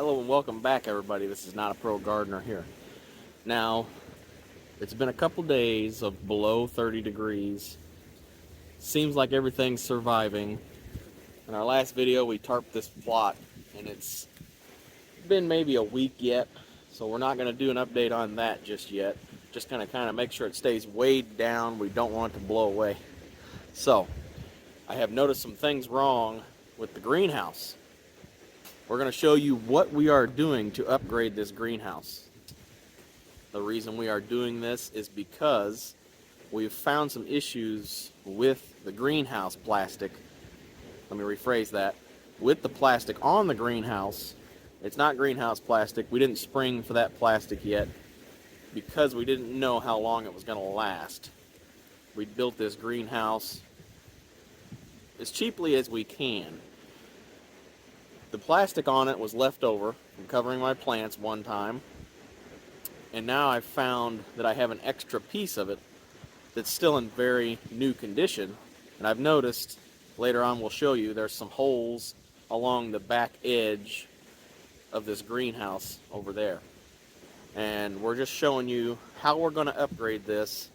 Hello and welcome back, everybody. This is Not a Pro Gardener here. Now, it's been a couple days of below 30 degrees. Seems like everything's surviving. In our last video, we tarped this plot, and it's been maybe a week yet, so we're not going to do an update on that just yet. Just going to kind of make sure it stays weighed down. We don't want it to blow away. So, I have noticed some things wrong with the greenhouse. We're going to show you what we are doing to upgrade this greenhouse. The reason we are doing this is because we've found some issues with the greenhouse plastic. Let me rephrase that. With the plastic on the greenhouse, it's not greenhouse plastic. We didn't spring for that plastic yet because we didn't know how long it was going to last. We built this greenhouse as cheaply as we can. The plastic on it was left over from covering my plants one time, and now I've found that I have an extra piece of it that's still in very new condition, and I've noticed, later on we'll show you, there's some holes along the back edge of this greenhouse over there. And we're just showing you how we're going to upgrade this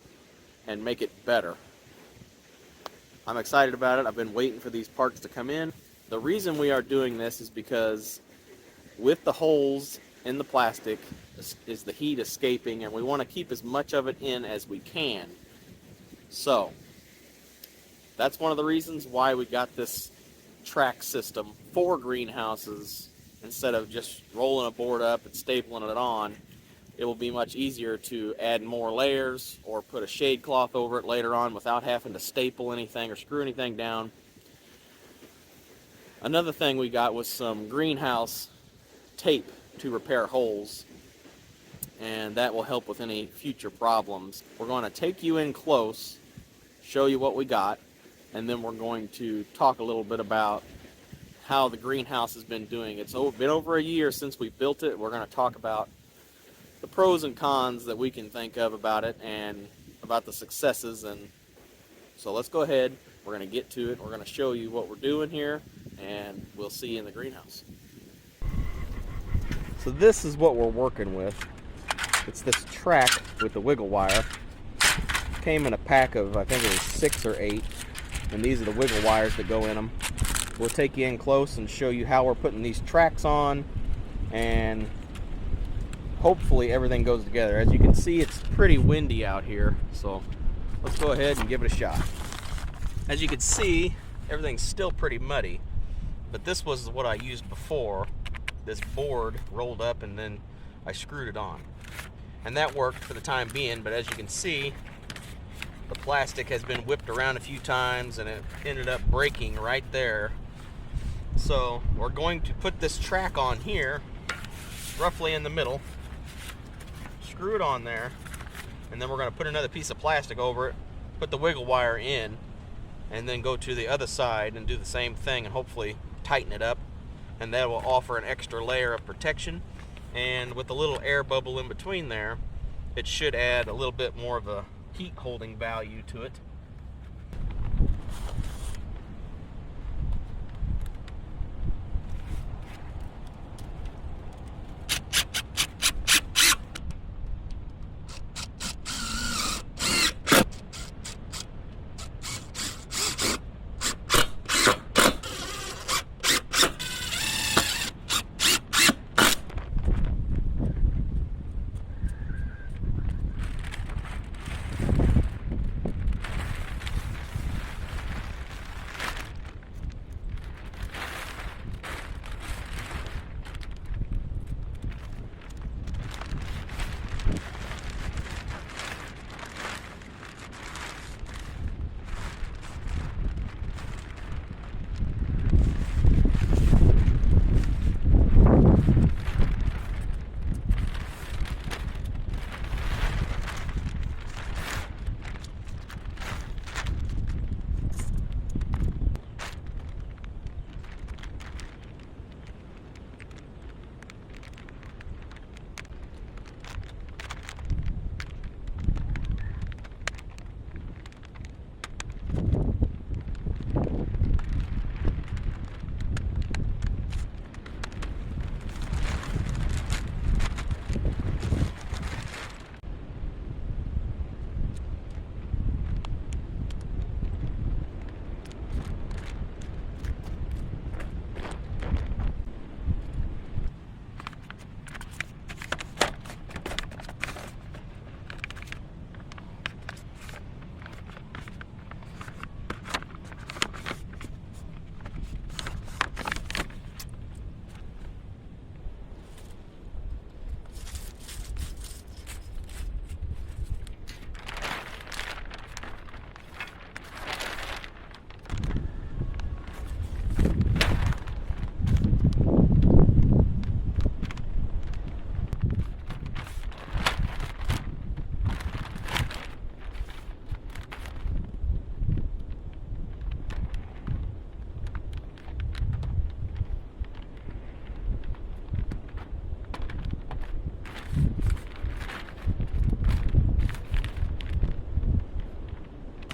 and make it better. I'm excited about it. I've been waiting for these parts to come in. The reason we are doing this is because with the holes in the plastic is the heat escaping, and we want to keep as much of it in as we can. So that's one of the reasons why we got this track system for greenhouses. Instead of just rolling a board up and stapling it on, it will be much easier to add more layers or put a shade cloth over it later on without having to staple anything or screw anything down. Another thing we got was some greenhouse tape to repair holes, and that will help with any future problems. We're going to take you in close, show you what we got, and then we're going to talk a little bit about how the greenhouse has been doing. It's been over a year since we built it. We're going to talk about the pros and cons that we can think of about it and about the successes. And so let's go ahead. We're going to get to it. We're going to show you what we're doing here, and we'll see you in the greenhouse. So this is what we're working with. It's this track with the wiggle wire. Came in a pack of, I think it was 6 or 8, and these are the wiggle wires that go in them. We'll take you in close and show you how we're putting these tracks on, and hopefully everything goes together. As you can see, it's pretty windy out here, so let's go ahead and give it a shot. As you can see, everything's still pretty muddy, but this was what I used before. This board rolled up and then I screwed it on, and that worked for the time being. But as you can see, the plastic has been whipped around a few times and it ended up breaking right there. So we're going to put this track on here, roughly in the middle, screw it on there, and then we're going to put another piece of plastic over it, put the wiggle wire in, and then go to the other side and do the same thing and hopefully tighten it up, and that will offer an extra layer of protection. And with a little air bubble in between there, it should add a little bit more of a heat holding value to it.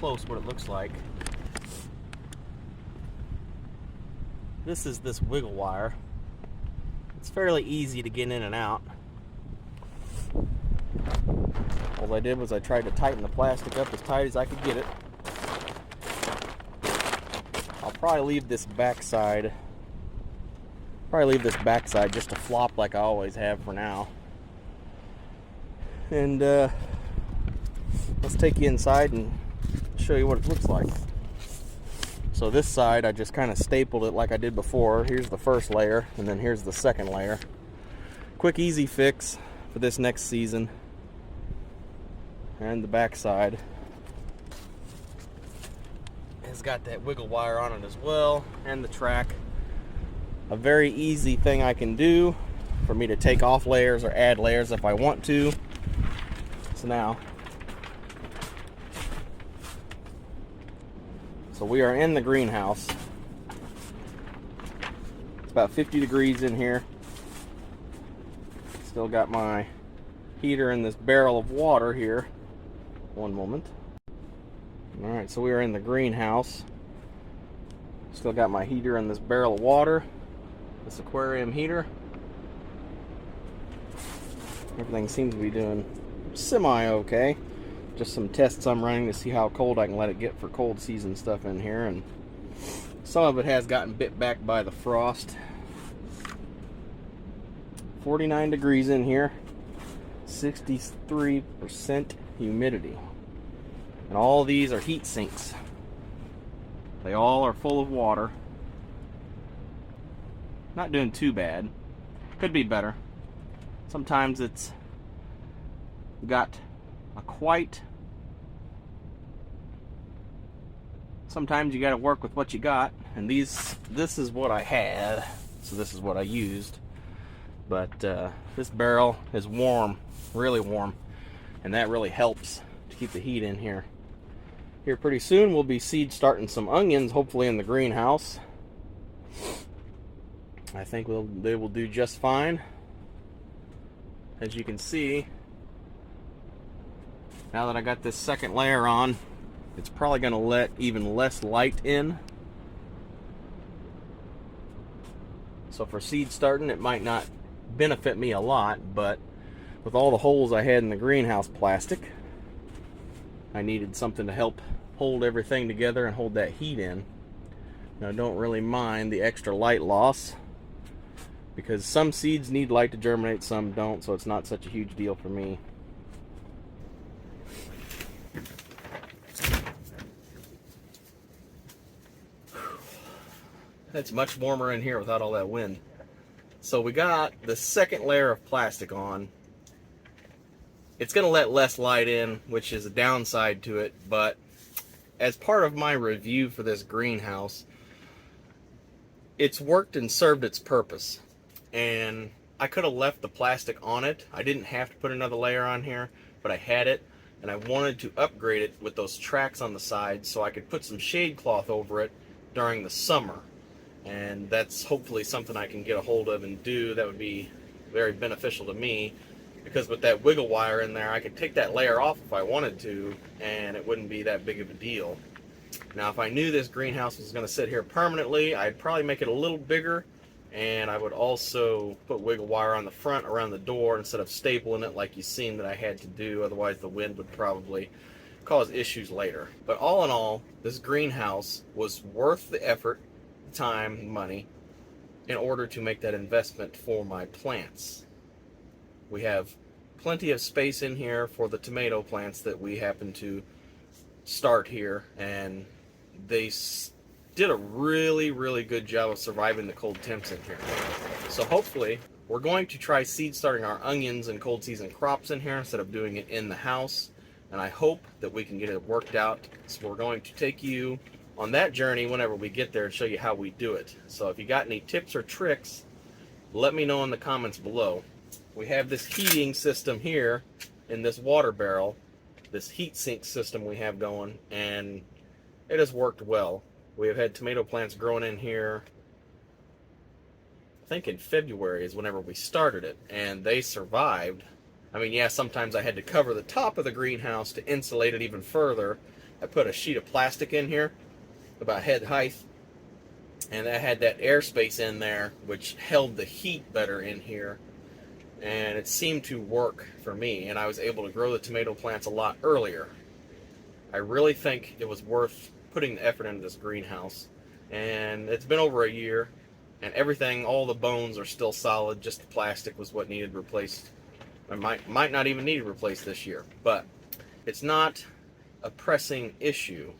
close what it looks like. This is this wiggle wire. It's fairly easy to get in and out. All I did was I tried to tighten the plastic up as tight as I could get it. I'll probably leave this backside just to flop like I always have for now. And let's take you inside and show you what it looks like. So this side, I just kind of stapled it like I did before. Here's the first layer, and then here's the second layer. Quick, easy fix for this next season. And the back side has got that wiggle wire on it as well, and the track. A very easy thing I can do for me to take off layers or add layers if I want to. So now, we are in the greenhouse. It's about 50 degrees in here. Still got my heater in this barrel of water here. One moment. Alright, so we are in the greenhouse. Still got my heater in this barrel of water. This aquarium heater. Everything seems to be doing semi-okay. Just some tests I'm running to see how cold I can let it get for cold season stuff in here. And some of it has gotten bit back by the frost. 49 degrees in here. 63% humidity. And all these are heat sinks. They all are full of water. Not doing too bad. Could be better. Sometimes it's got a quite. Sometimes you got to work with what you got, and this is what I had, so this is what I used. But this barrel is warm, really warm, and that really helps to keep the heat in here. Here pretty soon we'll be seed starting some onions, hopefully in the greenhouse. I think they will do just fine. As you can see, now that I got this second layer on, it's probably going to let even less light in. So for seed starting, it might not benefit me a lot, but with all the holes I had in the greenhouse plastic, I needed something to help hold everything together and hold that heat in. Now, I don't really mind the extra light loss, because some seeds need light to germinate, some don't, so it's not such a huge deal for me. It's much warmer in here without all that wind. So we got the second layer of plastic on. It's going to let less light in, which is a downside to it, but as part of my review for this greenhouse, it's worked and served its purpose. And I could have left the plastic on it. I didn't have to put another layer on here, but I had it, and I wanted to upgrade it with those tracks on the side so I could put some shade cloth over it during the summer. And that's hopefully something I can get a hold of and do. That would be very beneficial to me, because with that wiggle wire in there, I could take that layer off if I wanted to, and it wouldn't be that big of a deal. Now, if I knew this greenhouse was going to sit here permanently, I'd probably make it a little bigger, and I would also put wiggle wire on the front around the door instead of stapling it like you've seen that I had to do. Otherwise, the wind would probably cause issues later. But all in all, this greenhouse was worth the effort, time, money, in order to make that investment for my plants. We have plenty of space in here for the tomato plants that we happen to start here, and they did a really, really good job of surviving the cold temps in here. So hopefully we're going to try seed starting our onions and cold season crops in here instead of doing it in the house, and I hope that we can get it worked out. So we're going to take you on that journey whenever we get there and show you how we do it. So if you got any tips or tricks, let me know in the comments below. We have this heating system here in this water barrel, this heat sink system we have going, and it has worked well. We have had tomato plants growing in here, I think in February is whenever we started it, and they survived. I mean, yeah, sometimes I had to cover the top of the greenhouse to insulate it even further I put a sheet of plastic in here about head height, and I had that airspace in there which held the heat better in here, and it seemed to work for me, and I was able to grow the tomato plants a lot earlier. I really think it was worth putting the effort into this greenhouse, and it's been over a year, and everything, all the bones are still solid, just the plastic was what needed replaced. I might not even need to replace this year, but it's not a pressing issue.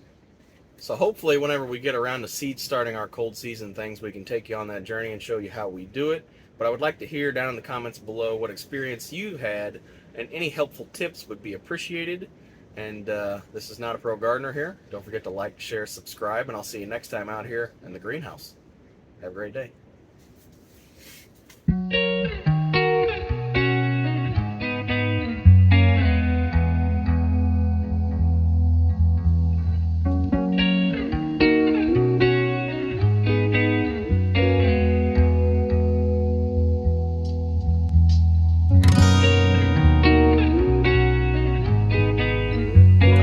So hopefully whenever we get around to seed starting our cold season things, we can take you on that journey and show you how we do it. But I would like to hear down in the comments below what experience you had, and any helpful tips would be appreciated. And this is Not a Pro Gardener here. Don't forget to like, share, subscribe, and I'll see you next time out here in the greenhouse. Have a great day.